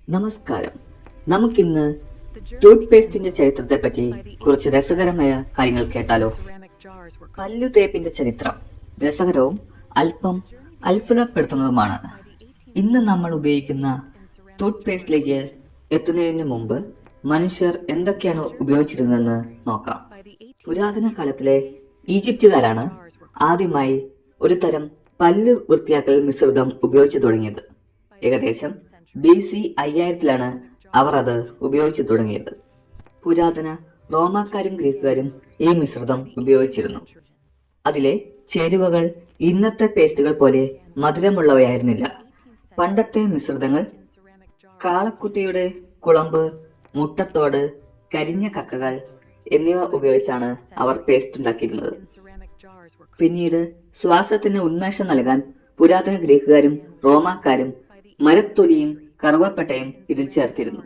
നമസ്കാരം. നമുക്കിന്ന് ടൂത്ത് പേസ്റ്റിന്റെ ചരിത്രത്തെ പറ്റി കുറച്ച് രസകരമായ കാര്യങ്ങൾ കേട്ടാലോ? പല്ലു തേപ്പിന്റെ ചരിത്രം രസകരവും അല്പം അത്ഭുതപ്പെടുത്തുന്നതുമാണ്. ഇന്ന് നമ്മൾ ഉപയോഗിക്കുന്ന ടൂത്ത് പേസ്റ്റിലേക്ക് എത്തുന്നതിന് മുമ്പ് മനുഷ്യർ എന്തൊക്കെയാണ് ഉപയോഗിച്ചിരുന്നതെന്ന് നോക്കാം. പുരാതന കാലത്തിലെ ഈജിപ്തുകാരാണ് ആദ്യമായി ഒരു തരം പല്ല് വൃത്തിയാക്കൽ മിശ്രിതം ഉപയോഗിച്ചു തുടങ്ങിയത്. ഏകദേശം BC 5000 അവർ അത് ഉപയോഗിച്ചു തുടങ്ങിയത്. പുരാതന റോമാക്കാരും ഗ്രീക്കുകാരും ഈ മിശ്രിതം ഉപയോഗിച്ചിരുന്നു. അതിലെ ചേരുവകൾ ഇന്നത്തെ പേസ്റ്റുകൾ പോലെ മധുരമുള്ളവയായിരുന്നില്ല. പണ്ടത്തെ മിശ്രിതങ്ങൾ കാളക്കുട്ടിയുടെ കുളമ്പ്, മുട്ടത്തോട്, കരിഞ്ഞ കക്കകൾ എന്നിവ ഉപയോഗിച്ചാണ് അവർ പേസ്റ്റ് ഉണ്ടാക്കിയിരുന്നത്. പിന്നീട് ശ്വാസത്തിന് ഉന്മേഷം നൽകാൻ പുരാതന ഗ്രീക്കുകാരും റോമാക്കാരും മരത്തൊലിയും കറുവപ്പട്ടയും ഇതിൽ ചേർത്തിരുന്നു.